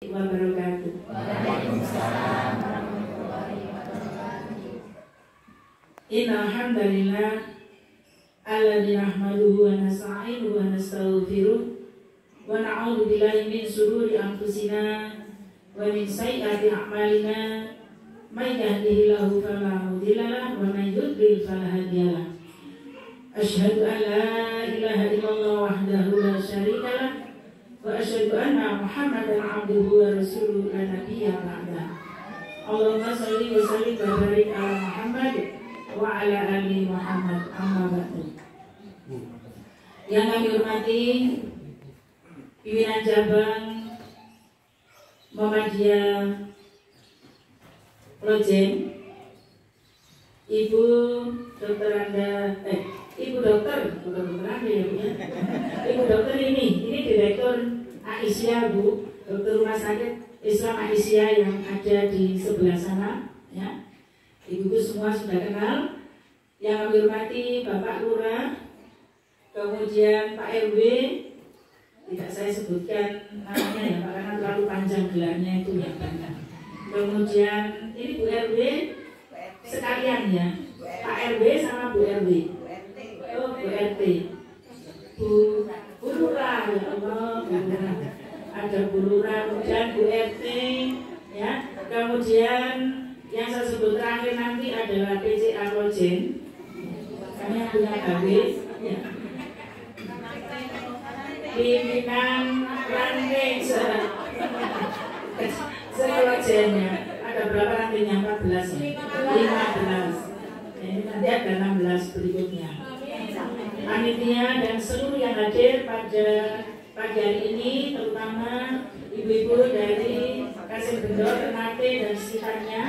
wabarakatuh. Waalaikumsalam warahmatullahi wabarakatuh. Innal hamdalillah alladzi nahmaduhu wa nasta'inuhu wa nastaghfiruh wa na'udzu billahi min shururi anfusina wa min sayyiati a'malina. May yahdihillahu fala mudilla lahu wa may yudlil fala hadiya lahu. Asyhadu an la ilaha illallah wahdahu la syarika lah wa asyhadu anna Muhammadan abduhu wa rasuluhu la nabiyya ba'da. Allahumma shalli wa sallim wa barik ala Muhammad wa ala ali Muhammad, amma ba'du. Yang kami hormati pimpinan cabang Muhammadiyah Projem, Ibu Dokter Ibu dokter Anda ya Bu ya. Ibu dokter ini Direktur Aisyah Bu, dokter rumah sakit Islam Aisyah yang ada di sebelah sana ya. Ibu semua sudah kenal. Yang kami hormati Bapak Lurah, kemudian Pak RW, tidak saya sebutkan namanya ya Pak karena terlalu panjang gelarnya itu ya. Kemudian ini Bu RW sekalian ya, Pak RW sama Bu RW. Oh, Bu RT, Bu Lurah ya Allah, Bu Lurah. Ada Bu Lurah, kemudian Bu RT ya. Kemudian yang saya sebut terakhir nanti adalah PCA Projem. Kami yang punya KB ya. Pimpinan ranting sekolahnya ada berapa rantingnya? 14 ya? 15. Ini nanti ada 16 berikutnya. Panitia dan seluruh yang hadir pada pagi hari ini, terutama ibu-ibu dari Kasih Bendor, Ternate dan sekitarnya.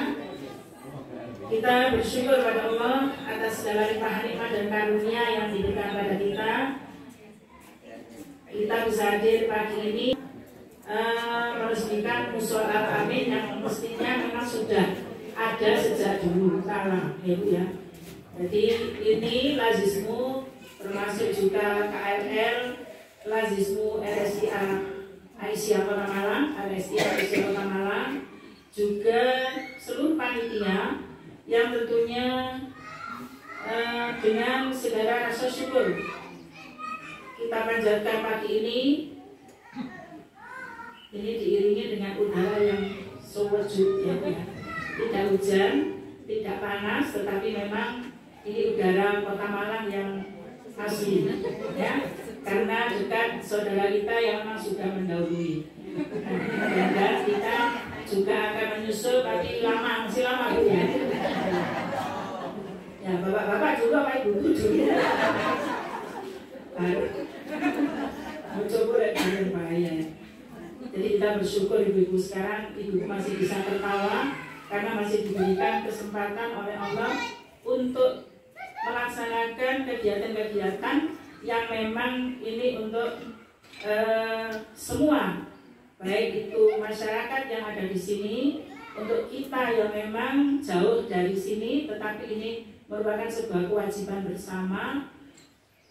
Kita bersyukur pada Allah atas segala limpahan nikmat dan karunia yang diberikan pada kita. Kita bisa hadir pagi ini meresmikan Mushola Al-Amin yang mestinya memang sudah ada sejak dulu kala ya Bu ya. Jadi ini lazismu termasuk juga KRL, lazismu RSIA Aisyah Kota Malang, RSIA Aisyah Kota Malang, juga seluruh panitia yang tentunya dengan segala rasa syukur kita panjatkan pagi ini diiringi dengan udara yang sejuk ya, tidak hujan, tidak panas, tetapi memang ini udara Kota Malang yang asli ya, karena dekat saudara kita yang memang sudah mendahului. Dan kita juga akan menyusul, tapi masih lama Bu ya. Ya bapak-bapak juga, Pak Ibu juga. Mencoba dengan bahaya. Jadi kita bersyukur ibu-ibu sekarang, ibu masih bisa tertawa karena masih diberikan kesempatan oleh Allah untuk melaksanakan kegiatan-kegiatan yang memang ini untuk semua, baik itu masyarakat yang ada di sini, untuk kita yang memang jauh dari sini, tetapi ini merupakan sebuah kewajiban bersama,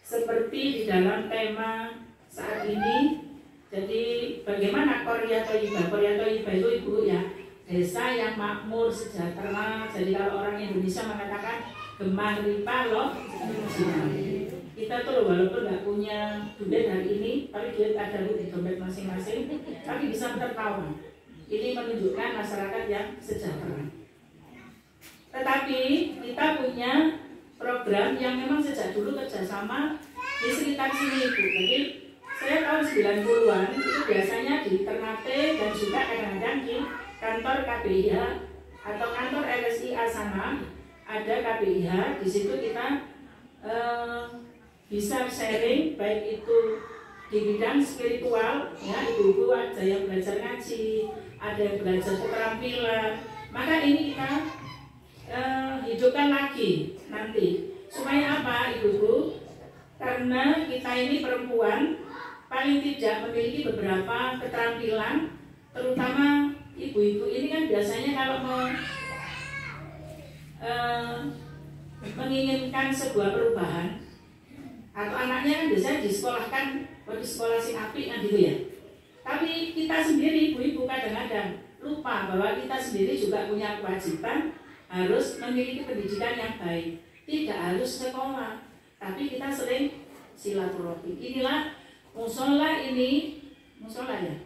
seperti di dalam tema saat ini. Jadi bagaimana Korea Thayyibah? Korea Thayyibah itu Ibu ya, desa yang makmur, sejahtera. Jadi kalau orang Indonesia mengatakan gemah ripa loh, kita tuh walaupun nggak punya duit hari ini, tapi duit ada di dompet masing-masing, tapi bisa tertawa. Ini menunjukkan masyarakat yang sejahtera. Tetapi kita punya program yang memang sejak dulu kerjasama di sekitar sini Ibu. Jadi saya tahun 90-an itu biasanya di Ternate dan juga kadang-kadang di kantor KPIH atau kantor RSI Asana ada KPIH. Di situ kita bisa sharing, baik itu di bidang spiritual ya, ibu-ibu ada yang belajar ngaji, ada yang belajar keterampilan. Maka ini kita hidupkan lagi nanti supaya apa ibu-ibu? Karena kita ini perempuan paling tidak memiliki beberapa keterampilan, terutama ibu-ibu ini kan biasanya kalau menginginkan sebuah perubahan atau anaknya kan biasanya disekolahkan di sekolah si api kan gitu ya. Tapi kita sendiri, ibu-ibu kadang-kadang lupa bahwa kita sendiri juga punya kewajiban harus memiliki pendidikan yang baik. Tidak harus sekolah, tapi kita sering silaturahmi. Inilah musola ini, musola ya,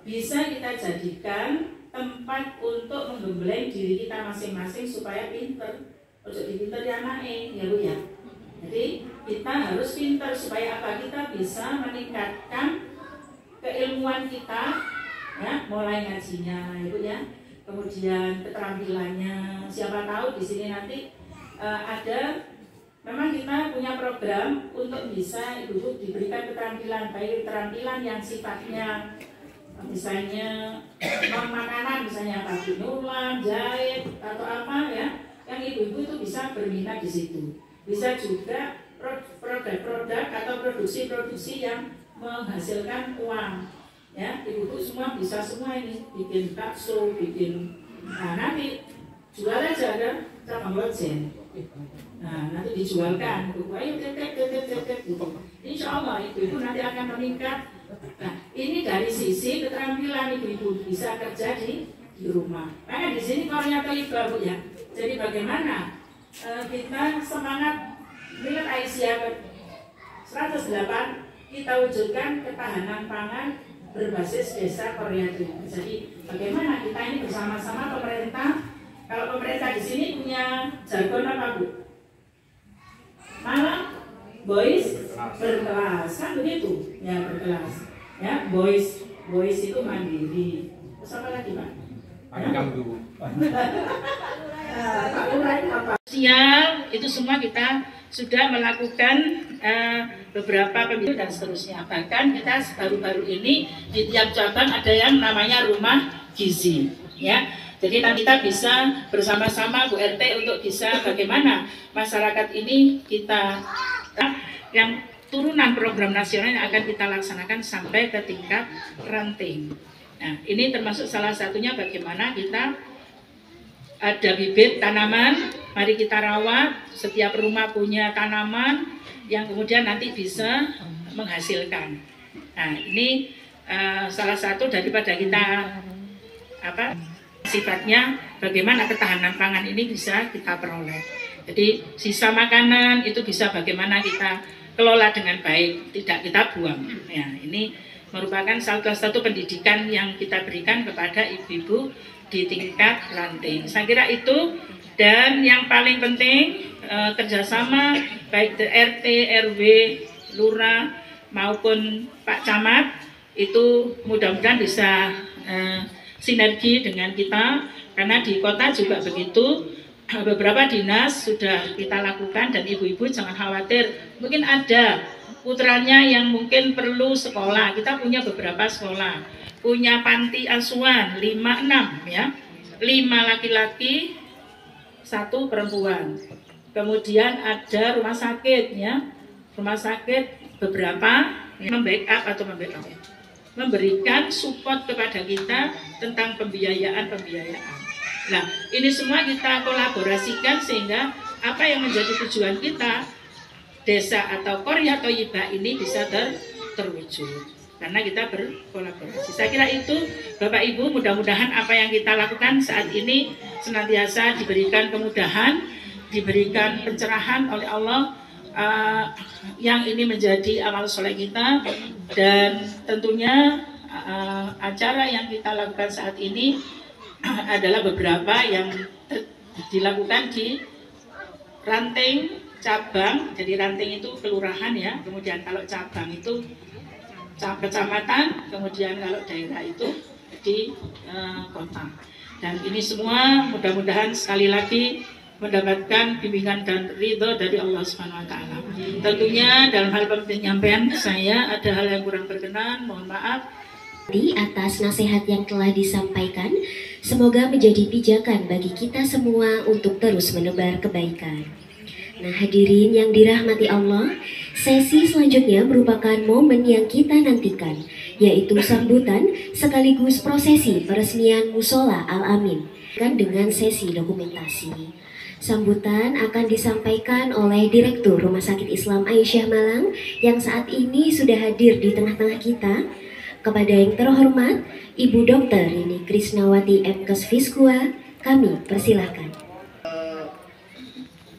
bisa kita jadikan tempat untuk menggembleng diri kita masing-masing supaya pinter. Ojo dipinter ya anaknya, ya Bu ya. Jadi kita harus pinter supaya apa? Kita bisa meningkatkan keilmuan kita, ya, mulai ngajinya, Ibu ya. Kemudian keterampilannya. Siapa tahu di sini nanti ada. Memang kita punya program untuk bisa ibu-ibu diberikan keterampilan, baik keterampilan yang sifatnya misalnya makanan, misalnya pabrik nulang, jahit atau apa ya, yang ibu-ibu itu bisa berminat di situ. Bisa juga produk-produk atau produksi-produksi yang menghasilkan uang. Ya, ibu-ibu semua bisa semua ini, bikin bakso, bikin, nah nanti jual aja kan, cabang lojen. Nah, nanti dijualkan, ayo gitu. Insya Allah ibu-ibu nanti akan meningkat. Nah, ini dari sisi keterampilan ibu-ibu bisa kerja di rumah. Karena di sini kornya Thayyibah Bu ya. Jadi bagaimana kita semangat Milad Aisyah 108 kita wujudkan ketahanan pangan berbasis desa Korea Thayyibah. Jadi bagaimana kita ini bersama-sama pemerintah. Kalau pemerintah di sini punya jargon apa Bu? Malah boys berkelas, kan begitu ya, berkelas ya. Boys itu mandiri. Terus apa lagi Pak? Sosial itu semua kita sudah melakukan beberapa pemilu dan seterusnya. Bahkan kita baru-baru ini di tiap cabang ada yang namanya rumah gizi ya. Jadi nanti kita bisa bersama-sama Bu RT untuk bisa bagaimana masyarakat ini kita yang turunan program nasional yang akan kita laksanakan sampai ke tingkat ranting. Nah, ini termasuk salah satunya bagaimana kita ada bibit tanaman, mari kita rawat, setiap rumah punya tanaman yang kemudian nanti bisa menghasilkan. Nah, ini salah satu daripada kita sifatnya bagaimana ketahanan pangan ini bisa kita peroleh. Jadi sisa makanan itu bisa bagaimana kita kelola dengan baik, tidak kita buang. Ya, ini merupakan salah satu pendidikan yang kita berikan kepada ibu-ibu di tingkat ranting. Saya kira itu, dan yang paling penting kerjasama baik RT, RW, Lurah maupun Pak Camat itu mudah-mudahan bisa sinergi dengan kita, karena di kota juga begitu. Beberapa dinas sudah kita lakukan dan ibu-ibu jangan khawatir, mungkin ada putranya yang mungkin perlu sekolah. Kita punya beberapa sekolah, punya panti asuhan 5-6 ya, 5 laki-laki 1 perempuan. Kemudian ada rumah sakit ya, rumah sakit beberapa membackup atau memberikan support kepada kita tentang pembiayaan. Nah, ini semua kita kolaborasikan sehingga apa yang menjadi tujuan kita, desa atau Qorya Thayyibah ini bisa terwujud. Karena kita berkolaborasi. Saya kira itu Bapak Ibu, mudah-mudahan apa yang kita lakukan saat ini senantiasa diberikan kemudahan, diberikan pencerahan oleh Allah, yang ini menjadi amal soleh kita. Dan tentunya acara yang kita lakukan saat ini adalah beberapa yang dilakukan di ranting cabang. Jadi ranting itu kelurahan ya, kemudian kalau cabang itu kecamatan, kemudian kalau daerah itu di kota. Dan ini semua mudah-mudahan sekali lagi mendapatkan bimbingan dan ridho dari Allah Subhanahu wa Ta'ala. Tentunya dalam hal penyampaian saya ada hal yang kurang berkenan, mohon maaf. Atas nasihat yang telah disampaikan, semoga menjadi pijakan bagi kita semua untuk terus menebar kebaikan. Nah, hadirin yang dirahmati Allah, sesi selanjutnya merupakan momen yang kita nantikan, yaitu sambutan sekaligus prosesi peresmian Musola Al-Amin dengan sesi dokumentasi. Sambutan akan disampaikan oleh Direktur Rumah Sakit Islam Aisyah Malang yang saat ini sudah hadir di tengah-tengah kita, Kepada yang terhormat Ibu Dr. Rini Krisnawati MKes Fiskua, kami persilahkan.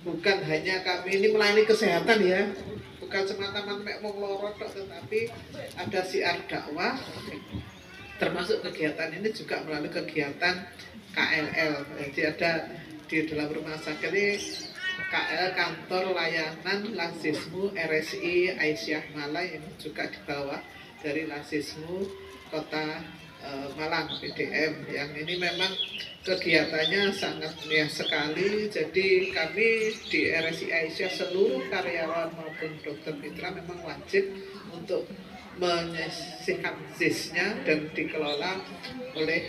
Bukan hanya kami ini melayani kesehatan ya, bukan semata-mata mau lorot, tetapi ada siar dakwah, termasuk kegiatan ini juga melalui kegiatan KLL. Jadi ada di dalam rumah sakit ini KL, Kantor Layanan Lasismu RSI Aisyah Malai, ini juga di bawah dari Lasismu Kota Malang PDM. Yang ini memang kegiatannya sangat mulia sekali. Jadi kami di RSI Aisyah, seluruh karyawan maupun dokter mitra memang wajib untuk menyisihkan ZIS-nya dan dikelola oleh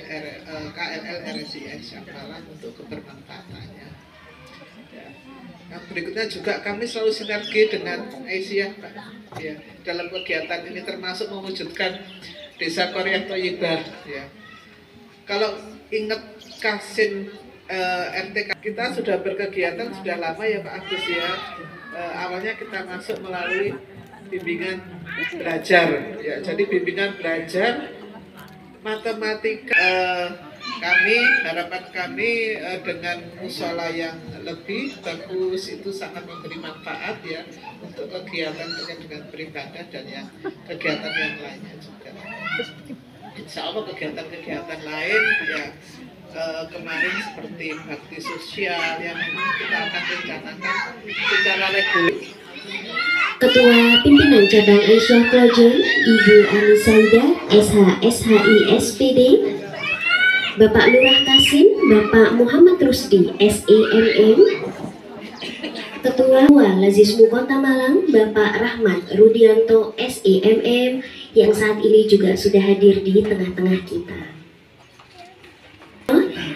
KLL RSI Aisyah Malang untuk kebermanfaatannya. Ya. Yang berikutnya juga kami selalu sinergi dengan Aisyah, Pak. Ya, dalam kegiatan ini termasuk mewujudkan Desa Korea Thayyibah. Ya. Kalau ingat Kasin RTK, kita sudah berkegiatan sudah lama ya Pak Agus ya. Awalnya kita masuk melalui bimbingan belajar. Ya, jadi bimbingan belajar matematika. Harapan kami dengan musola yang lebih bagus itu sangat memberi manfaat ya untuk kegiatan dengan beribadah dan yang kegiatan yang lainnya juga. Insya Allah kegiatan-kegiatan lain ya kemarin seperti bakti sosial yang memang kita akan rencanakan secara reguler. Ketua Pimpinan Cabang Aisyah Klojen, Ibu Ani Saida, SH, SHI, SPD, Bapak Lurah Kasim, Bapak Muhammad Rusdi, SEMM, Ketua Lazismu Kota Malang, Bapak Rahmat Rudianto, SEMM, yang saat ini juga sudah hadir di tengah-tengah kita.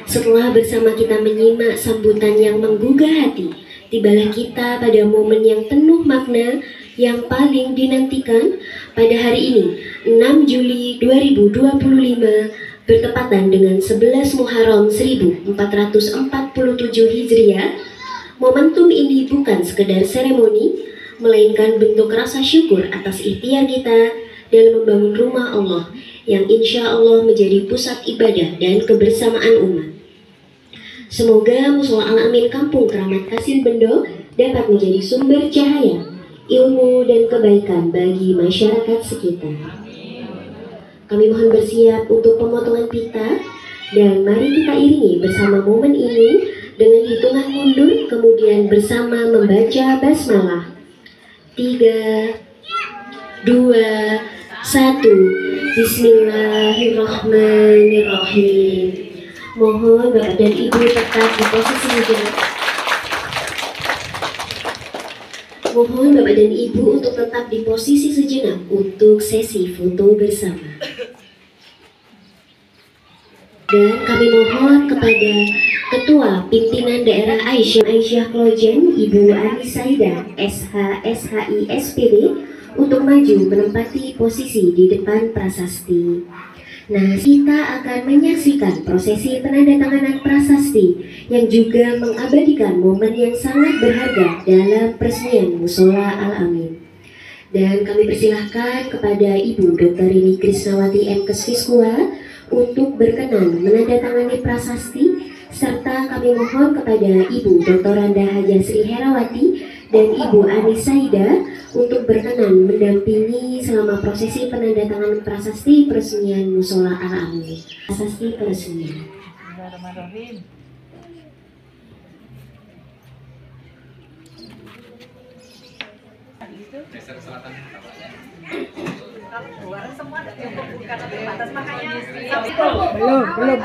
Setelah bersama kita menyimak sambutan yang menggugah hati, tibalah kita pada momen yang penuh makna yang paling dinantikan pada hari ini, 6 Juli 2025, bertepatan dengan 11 Muharram 1447 Hijriah. Momentum ini bukan sekedar seremoni, melainkan bentuk rasa syukur atas ikhtiar kita dalam membangun rumah Allah yang insya Allah menjadi pusat ibadah dan kebersamaan umat. Semoga Musola Al-Amin Kampung Keramat Kasim Bendo dapat menjadi sumber cahaya, ilmu dan kebaikan bagi masyarakat sekitar. Kami mohon bersiap untuk pemotongan pita dan mari kita iringi bersama momen ini dengan hitungan mundur, kemudian bersama membaca basmalah. 3, 2, 1. Bismillahirrahmanirrahim. Mohon Bapak dan Ibu tetap di posisi sejenak. Mohon Bapak dan Ibu untuk tetap di posisi sejenak untuk sesi foto bersama. Dan kami mohon kepada Ketua Pimpinan Daerah Aisyah Klojen, Ibu Ani Saida, SH, SHI, SPD, untuk maju menempati posisi di depan prasasti. Nah, kita akan menyaksikan prosesi penandatanganan prasasti yang juga mengabadikan momen yang sangat berharga dalam peresmian Musola Al-Amin. Dan kami persilahkan kepada Ibu Dr. Rini Krisnawati MKes Fiskua untuk berkenan menandatangani prasasti, serta kami mohon kepada Ibu Dr. Randa Haja Sri Herawati dan Ibu Ani Saida untuk berkenan mendampingi selama prosesi penandatanganan prasasti peresmian Musola Al-Amin. Prasasti peresmian. Belum.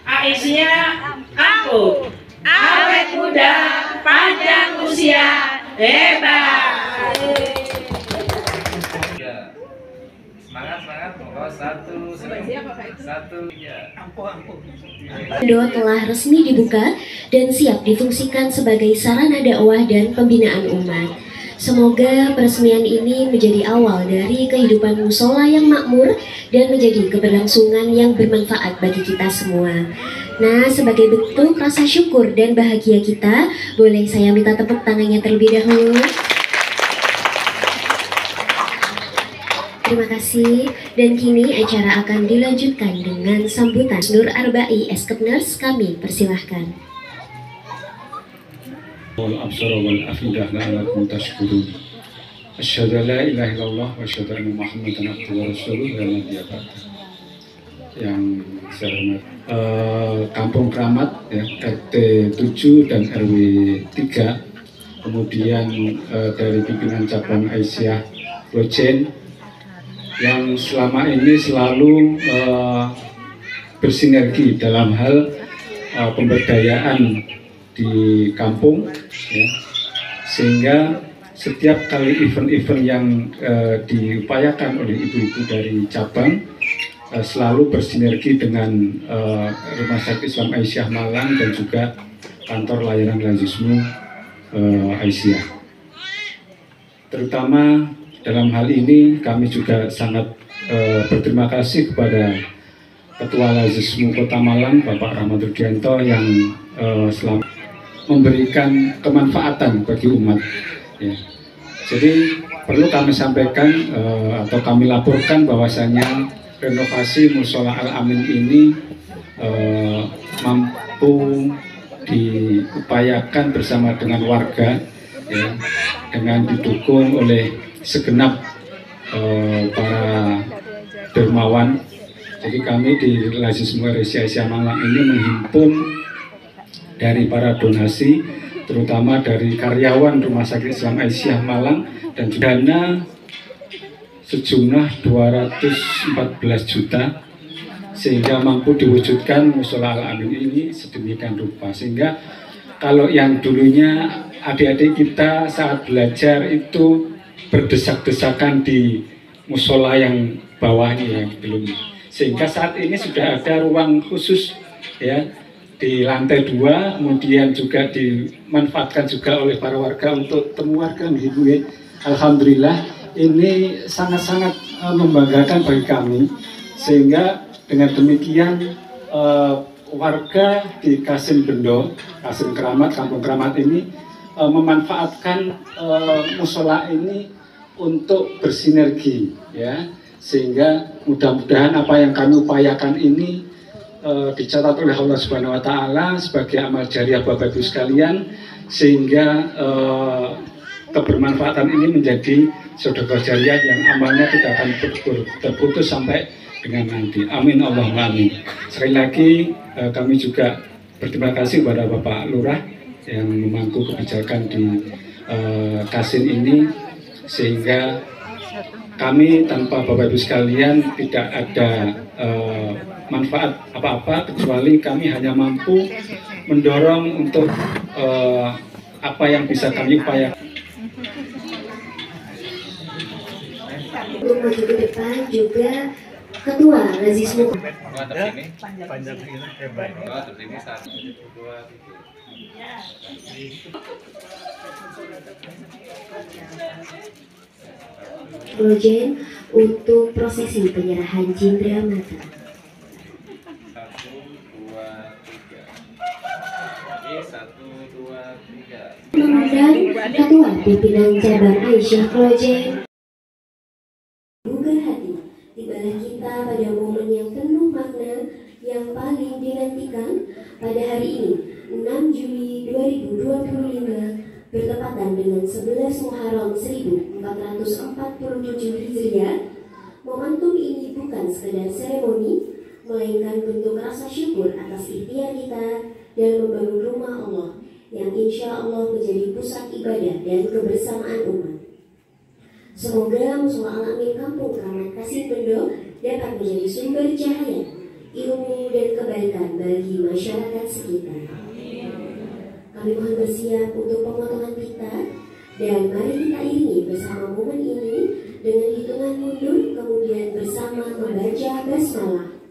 Aisyah, aku awet muda, panjang usia, hebat. Semangat, monggo 1, 3. Doa telah resmi dibuka dan siap difungsikan sebagai sarana dakwah dan pembinaan umat. Semoga peresmian ini menjadi awal dari kehidupan musola yang makmur dan menjadi keberlangsungan yang bermanfaat bagi kita semua. Nah, sebagai bentuk rasa syukur dan bahagia kita, boleh saya minta tepuk tangannya terlebih dahulu. terima kasih. Dan kini acara akan dilanjutkan dengan sambutan Nur Arba'i Eskepners. Kami persilahkan. wal absara wal afidah la'allakum tashkurun. Asyhadu an la ilaha illallah wa asyhadu anna Muhammadan abduhu wa rasuluh la nabiyya ba'dah. Yang saya hormati Kampung Keramat ya, RT 7 dan RW 3, kemudian dari pimpinan cabang Aisyah Lojen yang selama ini selalu bersinergi dalam hal pemberdayaan di kampung ya, sehingga setiap kali event-event yang diupayakan oleh ibu-ibu dari cabang selalu bersinergi dengan Rumah Sakit Islam Aisyah Malang dan juga kantor layanan lazismu Aisyah. Terutama dalam hal ini kami juga sangat berterima kasih kepada Ketua Lazismu Kota Malang Bapak Rahmat Rudianto yang selama memberikan kemanfaatan bagi umat ya. Jadi perlu kami sampaikan atau kami laporkan bahwasanya renovasi Mushola Al-Amin ini mampu diupayakan bersama dengan warga ya, dengan didukung oleh segenap para dermawan. Jadi kami di Lazismu Aisyah Malang ini menghimpun dari para donasi, terutama dari karyawan Rumah Sakit Islam Aisyah Malang, dan dana sejumlah 214 juta sehingga mampu diwujudkan Mushola Al-Amin ini sedemikian rupa. Sehingga kalau yang dulunya adik-adik kita saat belajar itu berdesak-desakan di musola yang bawahnya yang belum, sehingga saat ini sudah ada ruang khusus ya di lantai 2, kemudian juga dimanfaatkan juga oleh para warga untuk temu warga. Alhamdulillah ini sangat-sangat membanggakan bagi kami, sehingga dengan demikian warga di Kasim Bendo, Kasim Keramat, Kampung Keramat ini memanfaatkan musola ini untuk bersinergi ya, sehingga mudah-mudahan apa yang kami upayakan ini dicatat oleh Allah Subhanahu wa taala sebagai amal jariah Bapak Ibu sekalian, sehingga kebermanfaatan ini menjadi sedekah jariah yang amalnya tidak akan terputus sampai dengan nanti. Amin Allahumma amin. Sekali lagi kami juga berterima kasih kepada Bapak Lurah yang memangku kebijakan di Kasin ini, sehingga kami tanpa Bapak Ibu sekalian tidak ada manfaat apa-apa, kecuali kami hanya mampu mendorong untuk apa yang bisa kami upayakan. Untuk maju ke depan juga Ketua Lazismu Lojen untuk prosesi penyerahan Jindra Mata. 1, 2, 3. Mengundang Ketua Pimpinan Cabang Aisyah Lojen. Buka hati, tibalah kita pada momen yang penuh makna yang paling dinantikan pada hari ini, 6 Juli 2025, bertepatan dengan 11 Muharram 1447 Hijriah. Momentum ini bukan sekedar seremoni, melainkan bentuk rasa syukur atas ikhtiar kita dalam membangun rumah Allah yang insya Allah menjadi pusat ibadah dan kebersamaan umat. Semoga Mushola Al-Amin Kampung Keramat Kasim Bendo dapat menjadi sumber cahaya, ilmu dan kebaikan bagi masyarakat sekitar. Kami mohon bersiap untuk pemotongan pita, dan mari kita iringi bersama momen ini dengan hitungan mundur, kemudian bersama membaca basmalah.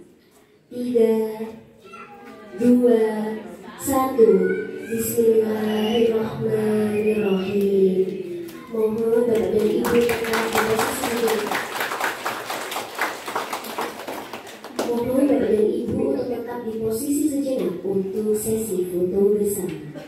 3, 2, 1. Bismillahirrahmanirrahim. Mohon Bapak dan Ibu tetap di posisi. Mohon Bapak dan Ibu untuk tetap di posisi sejenak untuk sesi foto bersama.